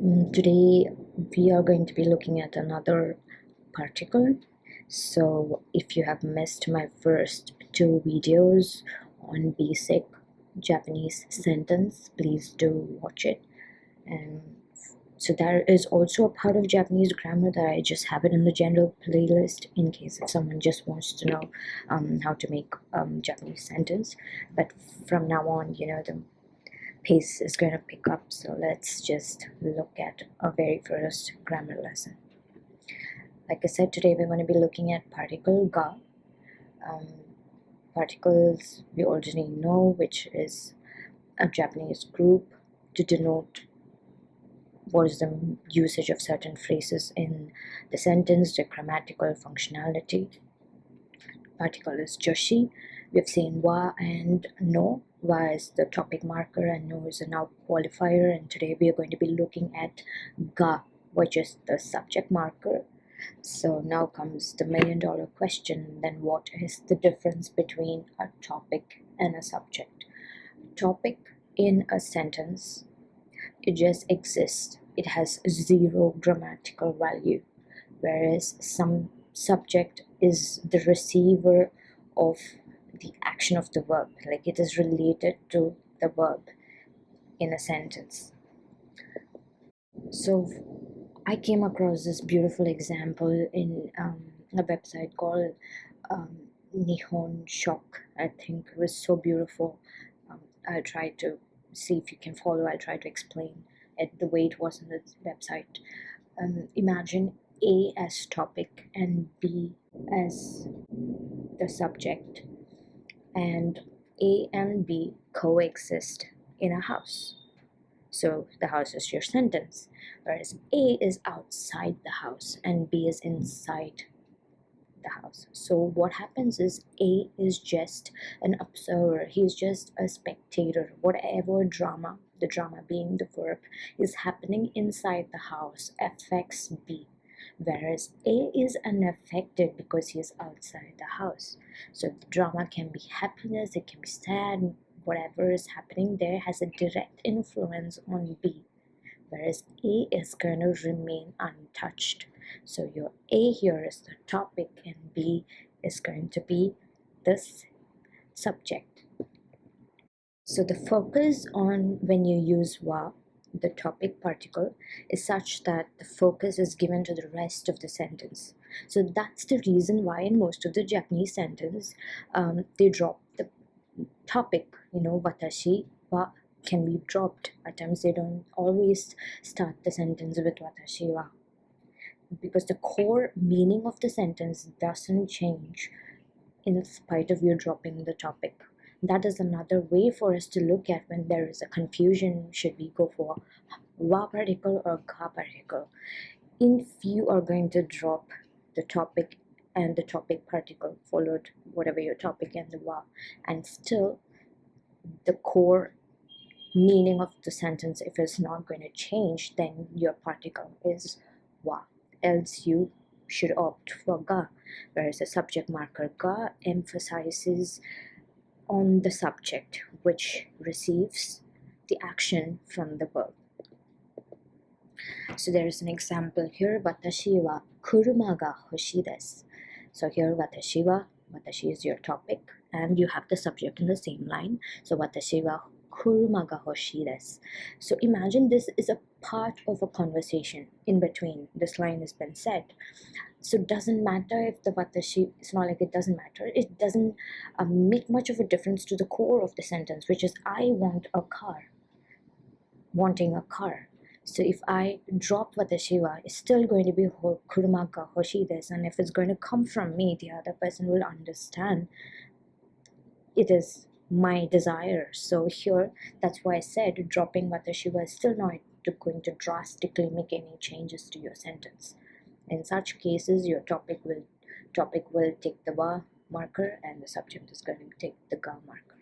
Today we are going to be looking at another particle. So if you have missed my first two videos on basic Japanese sentence, please do watch it. And so there is also a part of Japanese grammar that I just have it in the general playlist in case if someone just wants to know how to make Japanese sentence. But from now on, the pace is going to pick up. So let's just look at our very first grammar lesson. Like I said, today we're going to be looking at particle ga. Particles we already know, which is a Japanese group to denote what is the usage of certain phrases in the sentence, the grammatical functionality. Particle is joshi. We have seen wa and no. Wa is the topic marker and no is a noun qualifier, and today we are going to be looking at ga, which is the subject marker. So now comes the million-dollar question, then what is the difference between a topic and a subject? Topic in a sentence, it just exists. It has zero grammatical value, whereas some subject is the receiver of the action of the verb, like it is related to the verb in a sentence. So I came across this beautiful example in a website called Nihon Shock. I think it was so beautiful. I'll try to see if you can follow. I'll try to explain it the way it was on the website. Imagine A as topic and B as the subject, and A and B coexist in a house. So the house is your sentence, whereas A is outside the house and B is inside the house. So what happens is A is just an observer, he's just a spectator. Whatever drama, the drama being the verb, is happening inside the house affects B, whereas A is unaffected because he is outside the house. So the drama can be happiness, it can be sad, whatever is happening there has a direct influence on B, whereas A is going to remain untouched. So your A here is the topic and B is going to be this subject. So the focus on when you use wa, the topic particle, is such that the focus is given to the rest of the sentence. So that's the reason why in most of the Japanese sentence they drop the topic, watashi wa can be dropped. At times they don't always start the sentence with watashi wa, because the core meaning of the sentence doesn't change in spite of you dropping the topic. That is another way for us to look at when there is a confusion. Should we go for wa particle or ga particle? If you are going to drop the topic and the topic particle followed whatever your topic and the wa, and still the core meaning of the sentence, if it's not going to change, then your particle is wa. Else you should opt for ga, whereas the subject marker ga emphasizes on the subject which receives the action from the verb. So there is an example here, watashi wa kuruma ga hoshii desu. So here watashi is your topic and you have the subject in the same line. So watashi wa kuruma ga hoshii desu. So imagine this is a part of a conversation in between. This line has been said. So it doesn't matter if the watashi, it's not like it doesn't matter. It doesn't make much of a difference to the core of the sentence, which is I want a car, wanting a car. So if I drop watashi wa, it's still going to be kuruma ga hoshii desu, and if it's going to come from me, the other person will understand it is my desire. So here, that's why I said dropping watashi wa is still not going to drastically make any changes to your sentence. In such cases, your topic will take the wa marker and the subject is going to take the ga marker.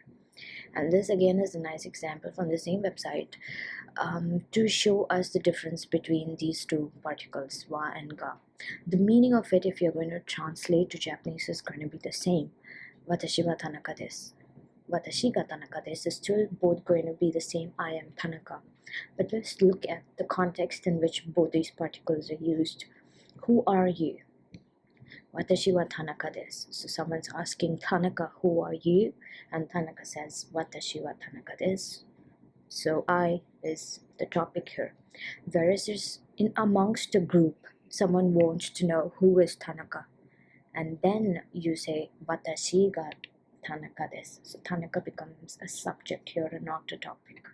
And this again is a nice example from the same website to show us the difference between these two particles, wa and ga. The meaning of it, if you're going to translate to Japanese, is going to be the same. Watashi wa Tanaka desu. Watashi ga Tanaka desu is still both going to be the same. I am Tanaka. But let's look at the context in which both these particles are used. Who are you? Watashi wa Tanaka desu. So someone's asking Tanaka, who are you? And Tanaka says, Watashi wa Tanaka desu. So I is the topic here. Whereas there's in amongst the group, someone wants to know who is Tanaka. And then you say, Watashi ga Tanaka desu. So Tanaka becomes a subject here and not a topic.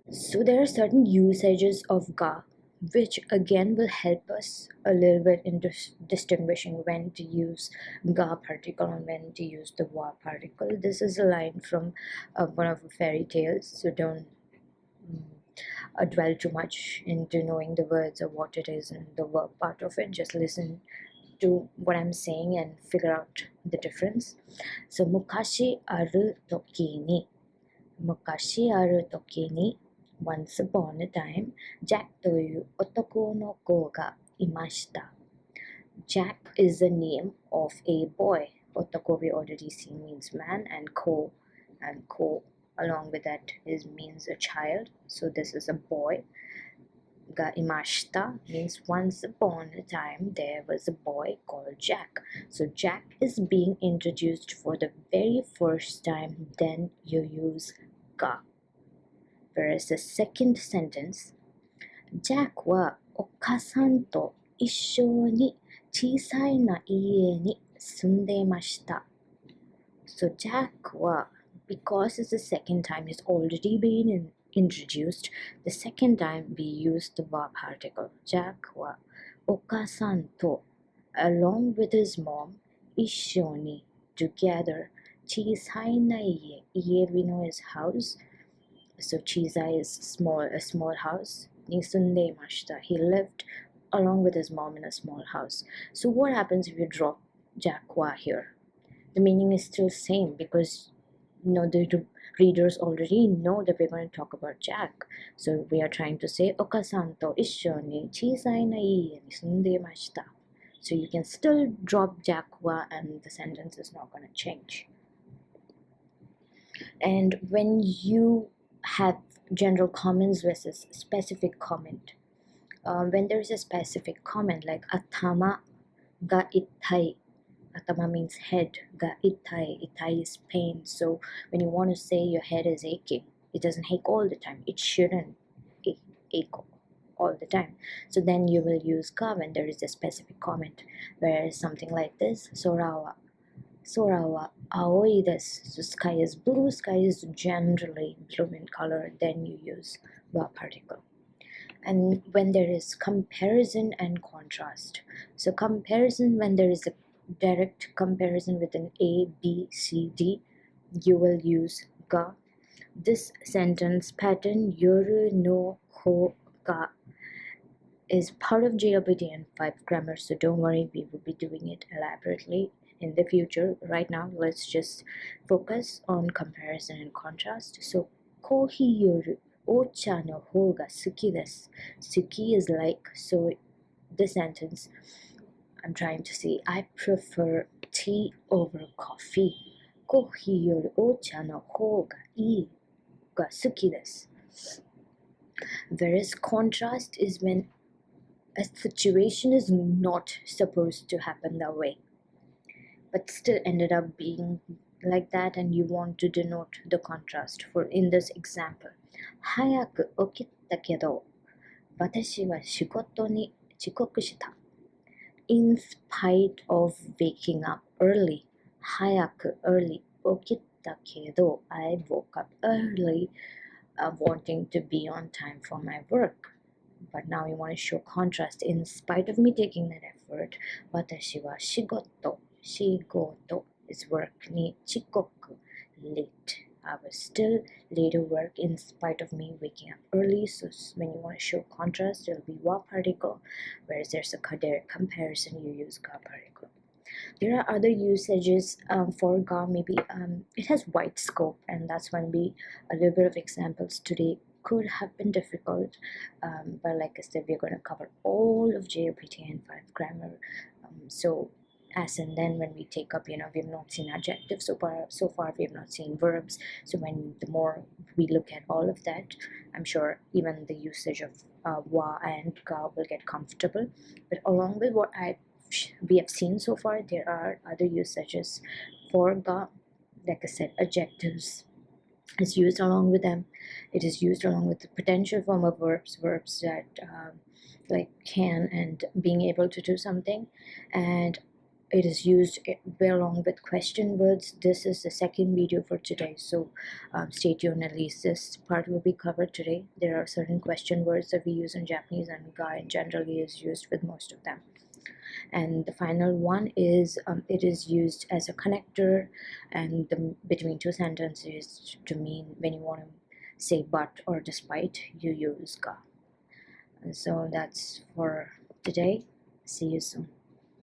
So there are certain usages of ga which again will help us a little bit in distinguishing when to use ga particle and when to use the wa particle. This is a line from one of the fairy tales, so don't dwell too much into knowing the words or what it is and the verb part of it. Just listen to what I'm saying and figure out the difference. So mukashi aru toki ni, mukashi aru toki ni, once upon a time, Jack という男の子がいました. Jack is the name of a boy. Otoko we already see means man, and ko along with that means a child. So this is a boy. Ga imashita means once upon a time there was a boy called Jack. So Jack is being introduced for the very first time, then you use ga. Whereas the second sentence, Jack はお母さんと一緒に小さいな家に住んでいました. So Jack は because it's the second time he's already been introduced, the second time we use the verb particle. Jack はお母さんと along with his mom 一緒に together 小さいな家 we know is house. So Chizai is a small house. Nisunde Mashita. He lived along with his mom in a small house. So what happens if you drop Jakwa here? The meaning is still same because the readers already know that we're going to talk about Jack. So we are trying to say Okasan to issho ni chisai na iie ni sunde mashita. So you can still drop Jakwa and the sentence is not going to change. And when you have general comments versus specific comment, when there is a specific comment like atama ga ittai, atama means head, ga ittai is pain. So when you want to say your head is aching, it doesn't ache all the time, it shouldn't ache all the time. So then you will use ga when there is a specific comment, whereas something like this, sorawa 空は青いです. So sky is blue, sky is generally blue in color, then you use wa particle. And when there is comparison and contrast. So comparison, when there is a direct comparison with an A, B, C, D, you will use ga. This sentence pattern, yoru no ho ga, is part of JLPT and 5 grammar, so don't worry, we will be doing it elaborately in the future. Right now, let's just focus on comparison and contrast. So, kohi yoru ocha no hou ga suki desu. Suki is like, so this sentence, I'm trying to say, I prefer tea over coffee. Kohi yoru ocha no hou ga ii ga suki desu. Whereas contrast is when a situation is not supposed to happen that way, but still ended up being like that, and you want to denote the contrast. For in this example, 早く起きたけど、私は仕事に遅刻した. In spite of waking up early, 早く early 起きたけど, I woke up early, wanting to be on time for my work. But now we want to show contrast. In spite of me taking that effort, 私は仕事 is work に遅刻 late. I was still late to work in spite of me waking up early. So when you want to show contrast, it will be wa particle. Whereas there's a direct comparison, you use ga particle. There are other usages for ga. Maybe it has wide scope, and that's when a little bit of examples today could have been difficult, but like I said, we're going to cover all of JLPT and 5 grammar. So as and then when we take up, we've not seen adjectives so far we have not seen verbs. So when the more we look at all of that, I'm sure even the usage of wa and ga will get comfortable. But along with what we have seen so far, there are other usages for ga. Like I said, adjectives is used along with them. It is used along with the potential form of verbs that like can and being able to do something. And it is used along with question words. This is the second video for today, so stay tuned. At least this part will be covered today. There are certain question words that we use in Japanese, and ga generally is used with most of them. And the final one is it is used as a connector, and between two sentences to mean when you want to say but or despite, you use ga. And so that's for today. See you soon.